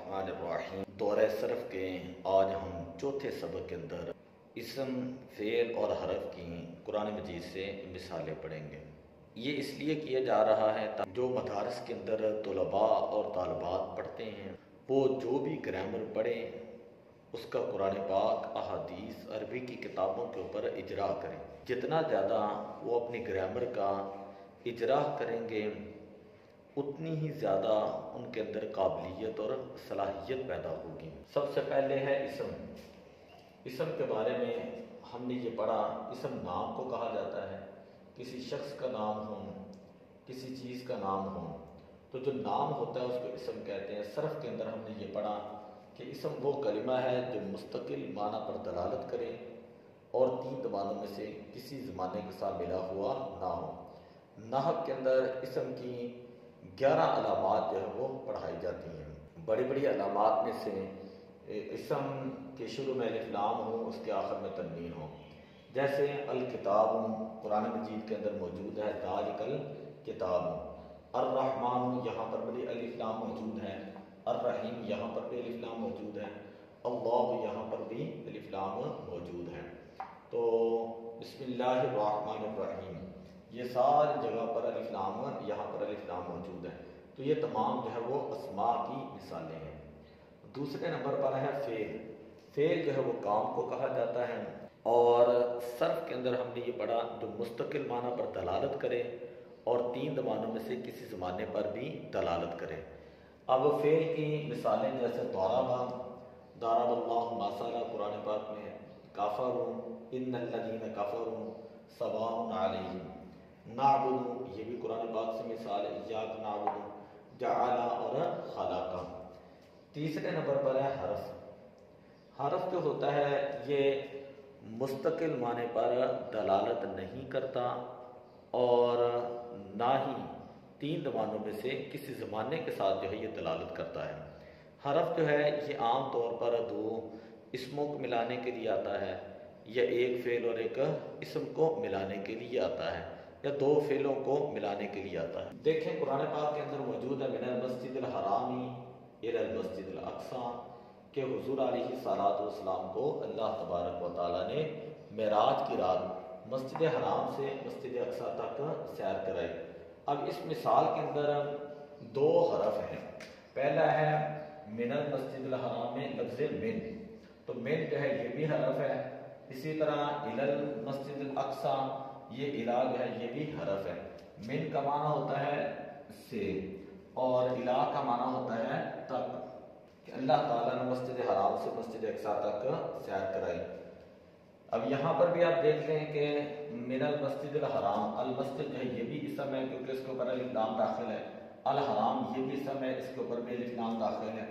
الرحمن الرحیم دورہ صرف کے آج ہم چوتھے سبق کے اندر اسم، فعل اور حرف کی قرآن مجید سے مثالیں پڑھیں گے۔ یہ اس لیے کیا جا رہا ہے تاکہ جو مدارس کے اندر طلباء اور طالبات پڑھتے ہیں وہ جو بھی گرامر پڑھیں اس کا قرآن پاک، احادیث، عربی کی کتابوں کے اوپر اجرا کریں۔ جتنا زیادہ وہ اپنی گرامر کا اجرا کریں گے اتنی ہی زیادہ ان کے اندر قابلیت اور صلاحیت پیدا ہوگی۔ سب سے پہلے ہے اسم۔ اسم کے بارے میں ہم نے یہ پڑھا، اسم نام کو کہا جاتا ہے، کسی شخص کا نام ہو، کسی چیز کا نام ہو تو جو نام ہوتا ہے اس کو اسم کہتے ہیں۔ صرف کے اندر ہم نے یہ پڑھا کہ اسم وہ کلمہ ہے جو مستقل معنی پر دلالت کرے اور تین زبانوں میں سے کسی زمانے کے ساتھ ملا ہوا نہ ہو۔ نحو کے اندر اسم کی 11 علامات جو ہے وہ پڑھائی جاتی ہیں۔ بڑی بڑی علامات میں سے اسم کے شروع میں الف لام ہو، اس کے آخر میں تنوین ہو، جیسے الکتاب قرآن مجید کے اندر موجود ہے، ذالک الکتاب۔ الرحمن یہاں پر بھی الف لام موجود ہے، الرحیم یہاں پر بھی الف لام موجود ہے، اللہ یہاں پر بھی الف لام موجود ہے۔ تو بسم اللہ الرحمن الرحیم یہ ساری جگہ پر الف لام، یہاں پر الف لام موجود ہے۔ تو یہ تمام جو ہے وہ اسماء کی مثالیں ہیں۔ دوسرے نمبر پر ہے فعل۔ فعل جو ہے وہ کام کو کہا جاتا ہے، اور صرف کے اندر ہم نے یہ پڑھا جو مستقل معنی پر دلالت کرے اور تین زبانوں میں سے کسی زمانے پر بھی دلالت کرے۔ اب فعل کی مثالیں جیسے ضرب، ضرب اللہ مثلا قرآن پاک میں، کفروا ان الذین کفروا سواء علیہم، نعبد یہ بھی قرآن پاک سے مثال ہے، ایاک نعبد، جعل اور خلق۔ تیسرے نمبر پر ہے حرف۔ حرف جو ہوتا ہے یہ مستقل معنی پر دلالت نہیں کرتا اور نہ ہی تین زبانوں میں سے کسی زمانے کے ساتھ جو ہے یہ دلالت کرتا ہے۔ حرف جو ہے یہ عام طور پر دو اسموں کو ملانے کے لیے آتا ہے، یا ایک فعل اور ایک اسم کو ملانے کے لیے آتا ہے، یا دو فعلوں کو ملانے کے لیے آتا ہے۔ دیکھیں قرآن پاک کے اندر موجود ہے من المسجد الحرام الی المسجد الاقصی، کہ حضور علیہ الصلوۃ والسلام کو اللہ تبارک و تعالیٰ نے معراج کی رات مسجد حرام سے مسجد اقصی تک سیر کرائی۔ اب اس مثال کے اندر دو حرف ہیں۔ پہلا ہے من المسجد الحرام میں لفظ من، تو من جو ہے یہ بھی حرف ہے۔ اسی طرح الی المسجد الاقصی یہ الہ جو ہے یہ بھی حرف ہے۔ من کا معنی ہوتا ہے سے اور الہ کا معنی ہوتا ہے تک، کہ اللہ تعالیٰ نے مسجد حرام سے مسجد اقصی تک سیر کرائی۔ اب یہاں پر بھی آپ دیکھ لیں کہ من المسجد الحرام، المسجد جو ہے یہ بھی اسم ہے کیونکہ اس کے اوپر الف لام داخل ہے، الحرام یہ بھی اسم ہے، اس کے اوپر بھی الف لام داخل ہے،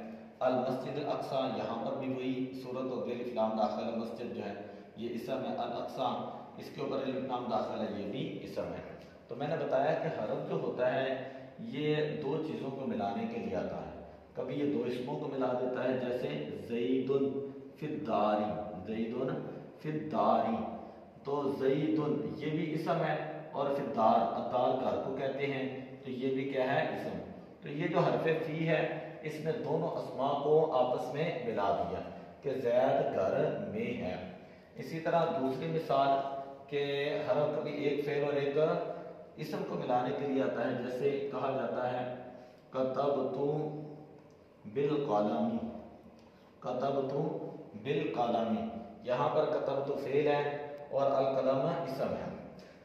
المسجد الاقصی یہاں پر بھی وہی صورت ہوگی، الف لام داخل ہے، مسجد جو ہے یہ اسم ہے، الاقصی اس کے اوپر الف لام داخل ہے، یہ بھی اسم ہے۔ تو میں نے بتایا کہ حرف جو ہوتا ہے یہ دو چیزوں کو ملانے کے لیے آتا ہے، کبھی یہ دو اسموں کو ملا دیتا ہے، جیسے زید فی الدار، زید فی الدار، تو زید یہ بھی اسم ہے، اور فی الدار، الدار گھر کو کہتے ہیں، تو یہ بھی کیا ہے اسم۔ تو یہ جو حرف فی ہے اس نے دونوں اسماء کو آپس میں ملا دیا کہ زید گھر میں ہے۔ اسی طرح دوسری مثال کہ حرف کبھی ایک فعل اور ایک اسم کو ملانے کے لیے آتا ہے، جیسے کہا جاتا ہے کتبت بالقلم، کتبت بالقلم، یہاں پر کتبت فعل ہے اور القلم اسم ہے۔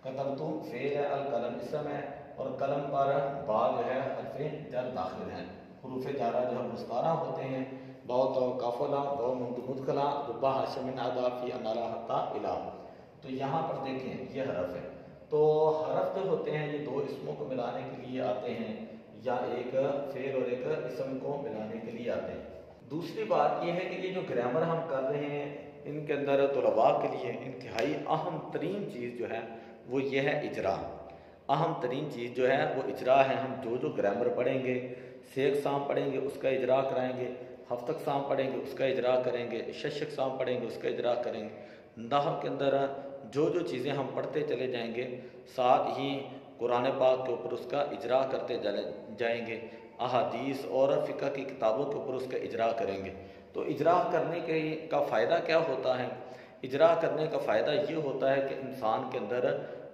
کتبت فعل ہے، القلم اسم ہے، اور قلم پر با جو ہے حرف جر داخل ہے۔ حروف جارہ جو ہے مستعارہ ہوتے ہیں، باء تو قافلہ باء مدخلہ ربا ہاشم ادا فی انارا حتا الہ۔ تو یہاں پر دیکھیں یہ حرف ہے۔ تو حرف جو ہوتے ہیں یہ دو اسموں کو ملانے کے لیے آتے ہیں، یا ایک فعل اور ایک اسم کو ملانے کے لیے آتے ہیں۔ دوسری بات یہ ہے کہ یہ جو گرامر ہم کر رہے ہیں ان کے اندر طلباء کے لیے انتہائی اہم ترین چیز جو ہے وہ یہ ہے اجرا۔ اہم ترین چیز جو ہے وہ اجرا ہے۔ ہم جو گرامر پڑھیں گے، سے اقسام پڑھیں گے اس کا اجرا کرائیں گے، ہفت اقسام پڑھیں گے اس کا اجرا کریں گے، شش اقسام پڑھیں گے اس کا اجرا کریں گے۔ نحو کے اندر جو چیزیں ہم پڑھتے چلے جائیں گے ساتھ ہی قرآن پاک کے اوپر اس کا اجرا کرتے جائیں گے۔ احادیث اور فقہ کی کتابوں کے اوپر اس کا اجرا کریں گے تو اجرا کرنے کا فائدہ کیا ہوتا ہے؟ اجرا کرنے کا فائدہ یہ ہوتا ہے کہ انسان کے اندر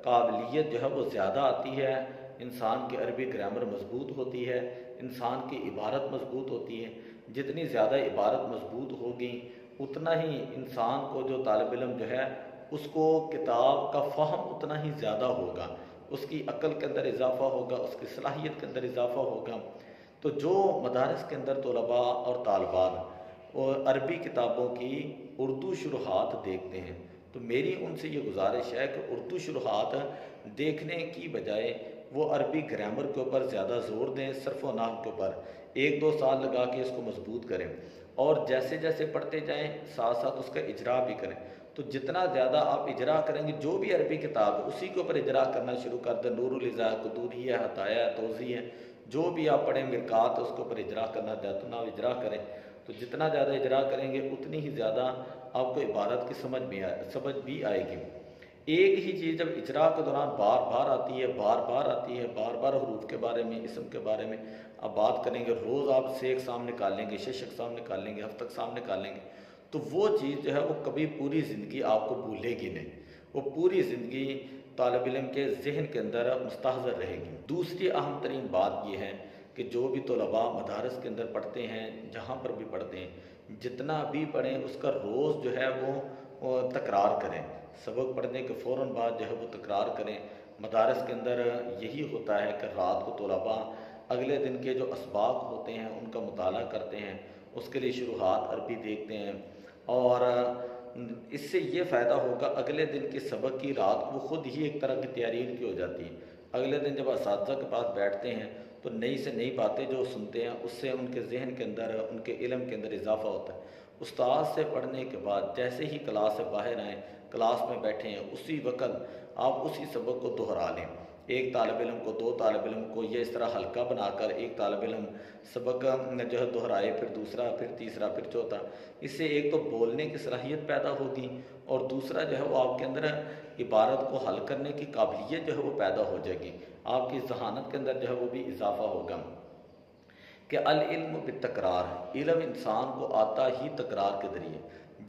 قابلیت جو ہے وہ زیادہ آتی ہے، انسان کی عربی گرامر مضبوط ہوتی ہے، انسان کی عبارت مضبوط ہوتی ہے۔ جتنی زیادہ عبارت مضبوط ہوگی اتنا ہی انسان کو، جو طالب علم جو ہے، اس کو کتاب کا فہم اتنا ہی زیادہ ہوگا، اس کی عقل کے اندر اضافہ ہوگا، اس کی صلاحیت کے اندر اضافہ ہوگا۔ تو جو مدارس کے اندر طلباء اور طالبات اور عربی کتابوں کی اردو شروحات دیکھتے ہیں تو میری ان سے یہ گزارش ہے کہ اردو شروحات دیکھنے کی بجائے وہ عربی گرامر کے اوپر زیادہ زور دیں، صرف و نحو کے اوپر 1-2 سال لگا کے اس کو مضبوط کریں، اور جیسے جیسے پڑھتے جائیں ساتھ ساتھ اس کا اجرا بھی کریں۔ تو جتنا زیادہ آپ اجرا کریں گے، جو بھی عربی کتاب ہے اسی کے اوپر اجرا کرنا شروع کر دیں، نور الازاء، قدوری ہے، ہدایہ ہے، توضیح ہے، جو بھی آپ پڑھیں مرقات اس کے اوپر اجرا کرنا چاہتے ہیں اجرا کریں۔ تو جتنا زیادہ اجرا کریں گے اتنی ہی زیادہ آپ کو عبارت کی سمجھ بھی آئے گی۔ ایک ہی چیز جب اجرا کے دوران بار بار آتی ہے، بار بار حروف کے بارے میں، اسم کے بارے میں آپ بات کریں گے، روز آپ سے اقسام نکالیں گے، 6 اقسام نکالیں گے، ہفتہ اقسام نکالیں گے، تو وہ چیز جو ہے وہ کبھی پوری زندگی آپ کو بھولے گی نہیں، وہ پوری زندگی طالب علم کے ذہن کے اندر مستحضر رہے گی۔ دوسری اہم ترین بات یہ ہے کہ جو بھی طلباء مدارس کے اندر پڑھتے ہیں، جہاں پر بھی پڑھتے ہیں، جتنا بھی پڑھیں اس کا روز جو ہے وہ تکرار کریں، سبق پڑھنے کے فوراً بعد جو ہے وہ تکرار کریں۔ مدارس کے اندر یہی ہوتا ہے کہ رات کو طلباء اگلے دن کے جو اسباق ہوتے ہیں ان کا مطالعہ کرتے ہیں، اس کے لیے شروحات عربی دیکھتے ہیں، اور اس سے یہ فائدہ ہوگا اگلے دن کے سبق کی رات وہ خود ہی ایک طرح کی تیاری ان کی ہو جاتی ہے۔ اگلے دن جب اساتذہ کے پاس بیٹھتے ہیں تو نئی سے نئی باتیں جو سنتے ہیں اس سے ان کے ذہن کے اندر، ان کے علم کے اندر اضافہ ہوتا ہے۔ استاد سے پڑھنے کے بعد جیسے ہی کلاس سے باہر آئیں، کلاس میں بیٹھے ہیں، اسی وقت آپ اسی سبق کو دہرا لیں۔ ایک طالب علم کو، 2 طالب علم کو یہ اس طرح حلقہ بنا کر ایک طالب علم سبق جو ہے دہرائے، پھر دوسرا، پھر تیسرا، پھر چوتھا۔ اس سے ایک تو بولنے کی صلاحیت پیدا ہوگی، اور دوسرا جو ہے وہ آپ کے اندر عبارت کو حل کرنے کی قابلیت جو ہے وہ پیدا ہو جائے گی، آپ کی ذہانت کے اندر جو ہے وہ بھی اضافہ ہوگا۔ کہ العلم بالتکرار، علم انسان کو آتا ہی تکرار کے ذریعے،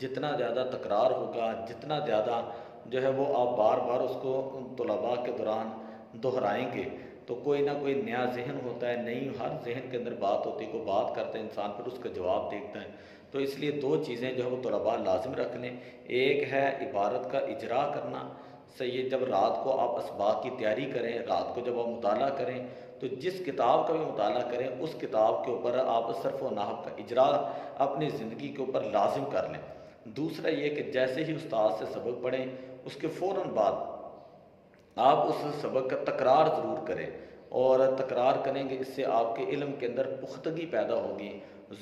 جتنا زیادہ تکرار ہوگا، جتنا زیادہ جو ہے وہ آپ بار بار اس کو طلباء کے دوران دہرائیں گے تو کوئی نہ کوئی نیا ذہن ہوتا ہے، نئی ہر ذہن کے اندر بات ہوتی ہے، کوئی بات کرتا ہے انسان، پھر اس کا جواب دیکھتا ہے۔ تو اس لیے 2 چیزیں جو ہے وہ طلباء لازم رکھ لیں، ایک ہے عبارت کا اجرا کرنا صحیح، جب رات کو آپ اسباق کی تیاری کریں، رات کو جب آپ مطالعہ کریں تو جس کتاب کا بھی مطالعہ کریں اس کتاب کے اوپر آپ صرف و نحو کا اجرا اپنی زندگی کے اوپر لازم کر لیں۔ دوسرا یہ کہ جیسے ہی استاد سے سبق پڑھیں اس کے فوراً بعد آپ اس سبق کا تکرار ضرور کریں، اور تکرار کریں گے، اس سے آپ کے علم کے اندر پختگی پیدا ہوگی۔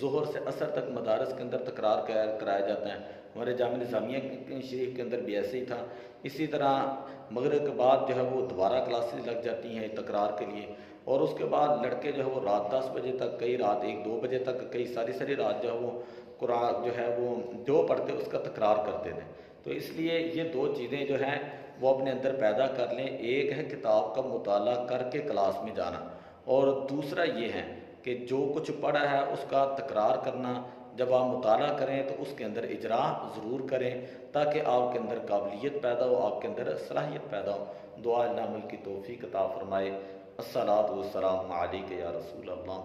ظہر سے عصر تک مدارس کے اندر تکرار کرایا جاتا ہے، ہمارے جامعہ نظامیہ شریف کے اندر بھی ایسے ہی تھا۔ اسی طرح مغرب کے بعد جو ہے وہ دوبارہ کلاسز لگ جاتی ہیں تکرار کے لیے، اور اس کے بعد لڑکے جو ہے وہ رات 10 بجے تک، کئی رات 1-2 بجے تک، کئی ساری رات جو ہے وہ قرآن جو ہے وہ جو پڑھتے اس کا تکرار کرتے تھے۔ تو اس لیے یہ 2 چیزیں جو ہیں وہ اپنے اندر پیدا کر لیں، ایک ہے کتاب کا مطالعہ کر کے کلاس میں جانا، اور دوسرا یہ ہے کہ جو کچھ پڑھا ہے اس کا تکرار کرنا۔ جب آپ مطالعہ کریں تو اس کے اندر اجرا ضرور کریں تاکہ آپ کے اندر قابلیت پیدا ہو، آپ کے اندر صلاحیت پیدا ہو۔ دعا اللہ عمل کی توفیق عطا فرمائے۔ الصلاۃ والسلام علیک یا رسول اللہ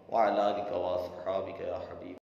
وعلی آلک و اصحابک یا حبیب